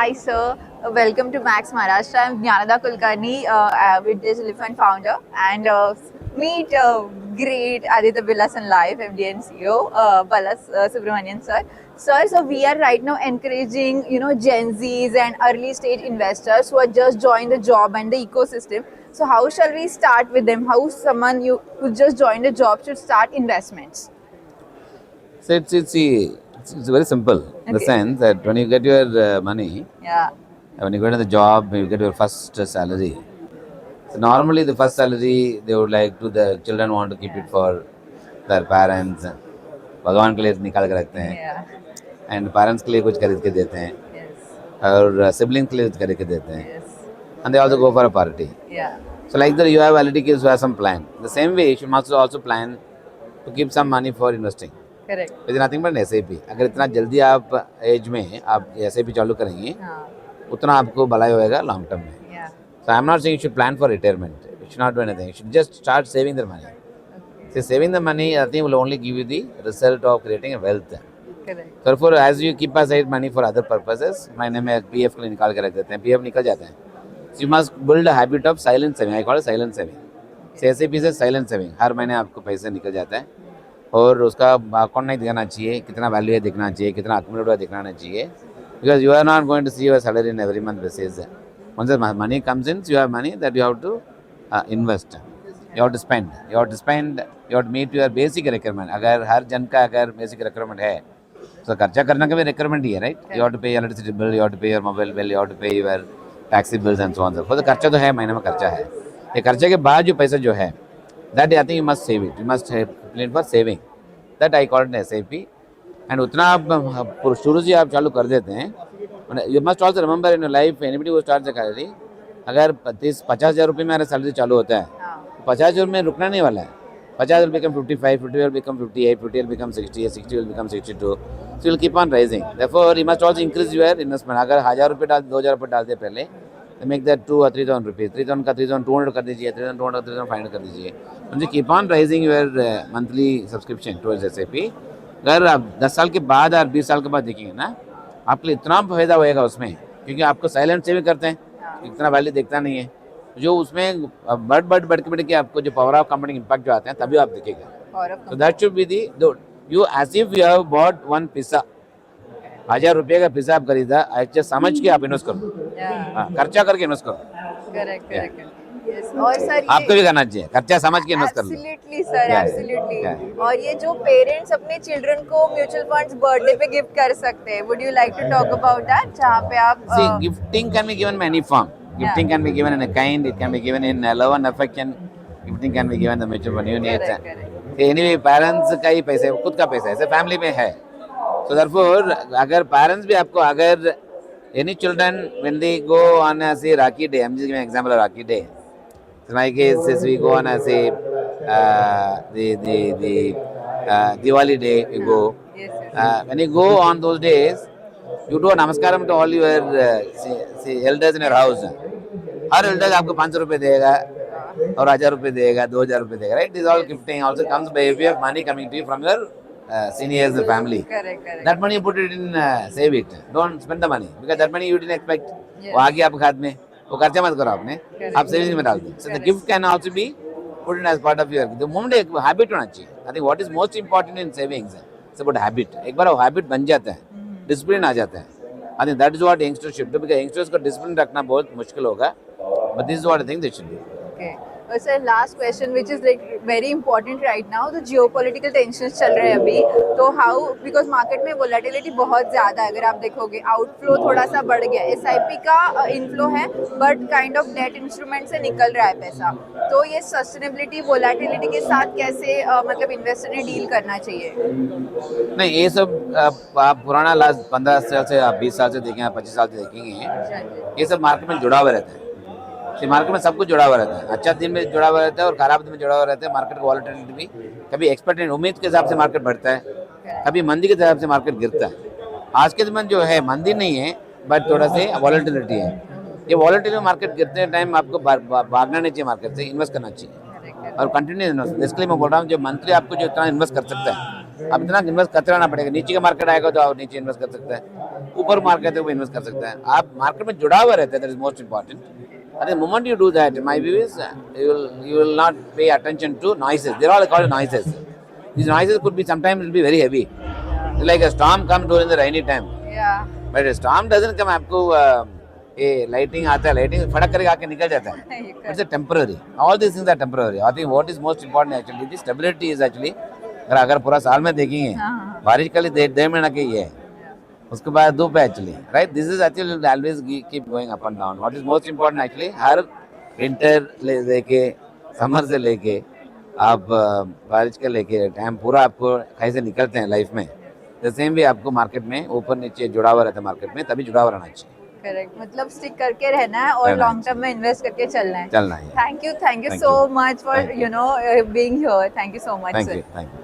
Hi, sir. Welcome to Max Maharashtra. I'm Jnanada Kulkarni, with this Elephant founder, and meet great Aditya Birla Sun Life MD and CEO Balas Subramanian sir. Sir, so we are right now encouraging Gen Zs and early stage investors who are just joined the job and the ecosystem. So how shall we start with them? How someone who just joined the job should start investments? So it's very simple in the Okay. sense that when you get your money, Yeah. when you go to the job, you get your first salary. So normally the first salary they would like to the children want to keep it for their parents. भगवान के लिए निकाल के रखते हैं Yeah. And parents के लिए कुछ खरीद के देते हैं Yes. और सिबलिंग्स के लिए कुछ खरीद के देते हैं Yes. and they also go for a party. Yeah. So like that you have already gives you have some plan. The same way you should also plan to keep some money for investing. Correct. Is nothing but SIP. अगर इतना जल्दी आप as में आप SIP चालू करेंगे हाँ. उतना आपको भलाई होएगा लॉन्ग टर्म में. Yeah. So I'm not saying you should plan for retirement. You should not do anything. You should just start saving the money. Okay. See, saving the money I think will only give you the result of creating a wealth. Correct. Therefore, as you keep aside money for other purposes, महीने में PF के लिए निकाल के रख देते हैं, PF निकल जाता है. So you must build a habit of silent saving. I call it silent saving. So SIP से silent saving. हर महीने आपको पैसे निकल जाता है और उसका अकाउंट नहीं दिखाना चाहिए, कितना वैल्यू है दिखना चाहिए, कितना अक्यूमुलेट हुआ दिखना चाहिए. Because you are not going to see your salary in every month basis. Once the money comes in, so you have money that you have to invest. You have to spend. You have to spend. You have to meet your basic requirement. अगर हर जन का अगर basic requirement है, तो खर्चा करना का भी requirement ही है, right? You have to pay your electricity bill, you have to pay your mobile bill, you have to pay your taxi bills and so on. So खर्चा तो है, महीने में खर्चा है. ये खर्चे के बाद जो पैसा जो है, that I think you must save it. You must plan for saving. That I call it SIP. And उतना आप शुरू से आप चालू कर देते हैं. You must also remember in your life, anybody who starts a career, अगर 50,000 रुपये में मेरा सैलरी चालू होता है, 50,000 में रुकना नहीं वाला है. 50 will become 55, 50 will become 58, 50 will become 60, 60 will become 62. So you will keep on rising. Therefore, you must also increase your investment. अगर 1,000 रुपये डाल 2,000 रुपये डाल दे पहले, तो make that 2 or 3,000 rupees. 3,000 का 3,200 कर दीजिए, 3,200 का 3,500 कर दीजिए. So keep on rising your monthly subscription towards SIP. अगर आप 10 साल के बाद और 20 साल के बाद देखेंगे ना, आपके लिए इतना फायदा होएगा उसमें, क्योंकि आपको साइलेंट सेविंग करते हैं, इतना वैल्यू देखता नहीं है. जो उसमें बढ़ के आपको जो पावर ऑफ कंपाउंडिंग इम्पैक्ट जो आते हैं तभी आप दिखेगा. So that should be the you as if you have bought one pizza. 1,000 रुपये का पिज्जा आप खरीदा, अच्छा समझ के आप इन्वेस्ट करो, खर्चा करके इन्वेस्ट करो. Correct correct. और सर आपको भी करना चाहिए, खर्चा समझ के इन्वेस्ट कर लो. Absolutely sir, absolutely. और ये जो पेरेंट्स अपने चिल्ड्रन को म्यूचुअल फंड्स बर्थडे पे गिफ्ट कर सकते हैं, would you like to talk about that, जहाँ पे आप See, gifting can be given in any form. Gifting can be given in a kind, it can be given in love and affection. Gifting can be given in the mutual fund units. Anyway, parents का ही पैसा है, खुद का पैसा है, ऐसे family में है. So therefore, अगर parents भी आपको अगर any children when they go on a say Rakhi Day, I'm just giving an example of Rakhi Day. So in my case, since we go on a say the Diwali Day, we go. When you go on those days, you do a namaskaram to all your elders in your house. Her elders आपको 500 रुपये देगा और 1,000 रुपये देगा, 2,000 रुपये देगा, right? This all gifting also comes by way of money coming to you from your seniors, the family. correct. That money you put it in, save it. Don't spend the money because that money you didn't expect. वो आ गया आपके हाथ में, वो खर्चा मत करो आपने, आप सेविंग्स में डाल दो. So the gift can also be put in as part of your. The moment एक habit होना चाहिए. I think what is most important in savings, it's about habit. एक बार वो habit बन जाता है, डिसिप्लिन आ जाता है. I think that is what youngsters should do because youngsters को डिसिप्लिन रखना बहुत मुश्किल होगा. But this is what I think they should do. Okay. Sir last question which is like very important right now, तो geopolitical tensions चल रहे हैं अभी, तो हाउ बिकॉज मार्केट में वोलेटिलिटी बहुत ज़्यादा है. अगर आप देखोगे आउटफ्लो थोड़ा सा बढ़ गया, SIP का इनफ्लो है but kind of debt instrument से निकल रहा है पैसा. तो ये सस्टेनेबिलिटी वोलेटिलिटी के साथ कैसे मतलब इन्वेस्टर ने डील करना चाहिए? नहीं, ये सब आप पुराना लास्ट 15 साल से आप 20 साल से देखेंगे, 25 साल से देखेंगे, ये सब मार्केट में जुड़ा हुआ रहता है. मार्केट में सब कुछ जुड़ा हुआ रहता है. अच्छा दिन में जुड़ा हुआ रहता है और खराब दिन में जुड़ा हुआ रहता है. मार्केट का वॉलेटिलिटी भी कभी एक्सपेक्टेड उम्मीद के हिसाब से मार्केट बढ़ता है, कभी मंदी के हिसाब से मार्केट गिरता है. आज के दिन जो है मंदी नहीं है बट थोड़ा से वॉलेटिलिटी है. ये वॉलेटिलिटी मार्केट गिरते टाइम आपको भागना नहीं चाहिए, मार्केट से इन्वेस्ट करना चाहिए और कंटिन्यू इन्वेस्ट. इसके लिए मैं बोल रहा हूँ जो मंथली आपको जो इतना इन्वेस्ट कर सकता है अब इतना इन्वेस्ट करते रहना पड़ेगा। नीचे का मार्केट आएगा तो आप नीचे इन्वेस्ट कर सकते हैं, ऊपर मार्केट है वो इन्वेस्ट कर सकते हैं। आप मार्केट में जुड़ा हुआ रहते हैं, that is most important. And the moment you do that, my view is you will not pay attention to noises. They're all called noises. These noises could be sometimes will be very heavy. Like a storm comes during the rainy time, Yeah. but a storm doesn't come. आपको ये lighting आता है, lighting फटक करके आके निकल जाता है। It's a temporary. All these things are temporary. I think what is most important actually, the stability is actually, अगर पूरा साल में देखेंगे, हाँ। बारिश का लिए 1.5 महीना के ही है, उसके बाद धूप है actually, right. This is actually always keep going up and down. What is most important actually, her winter लेके समर से लेके आप बारिश के लेके टाइम पूरा आपको कैसे निकलते हैं लाइफ में, द सेम वे आपको मार्केट में ऊपर नीचे जुड़ा हुआ रहता है मार्केट में, तभी जुड़ा हुआ रहना चाहिए। करेक्ट, मतलब स्टिक करके रहना है और रहना लॉन्ग टर्म में इन्वेस्ट करके चलना है। चलना है। Thank you Thank so you. Much for Thank you know being here. Thank you so much thank sir. You, thank you.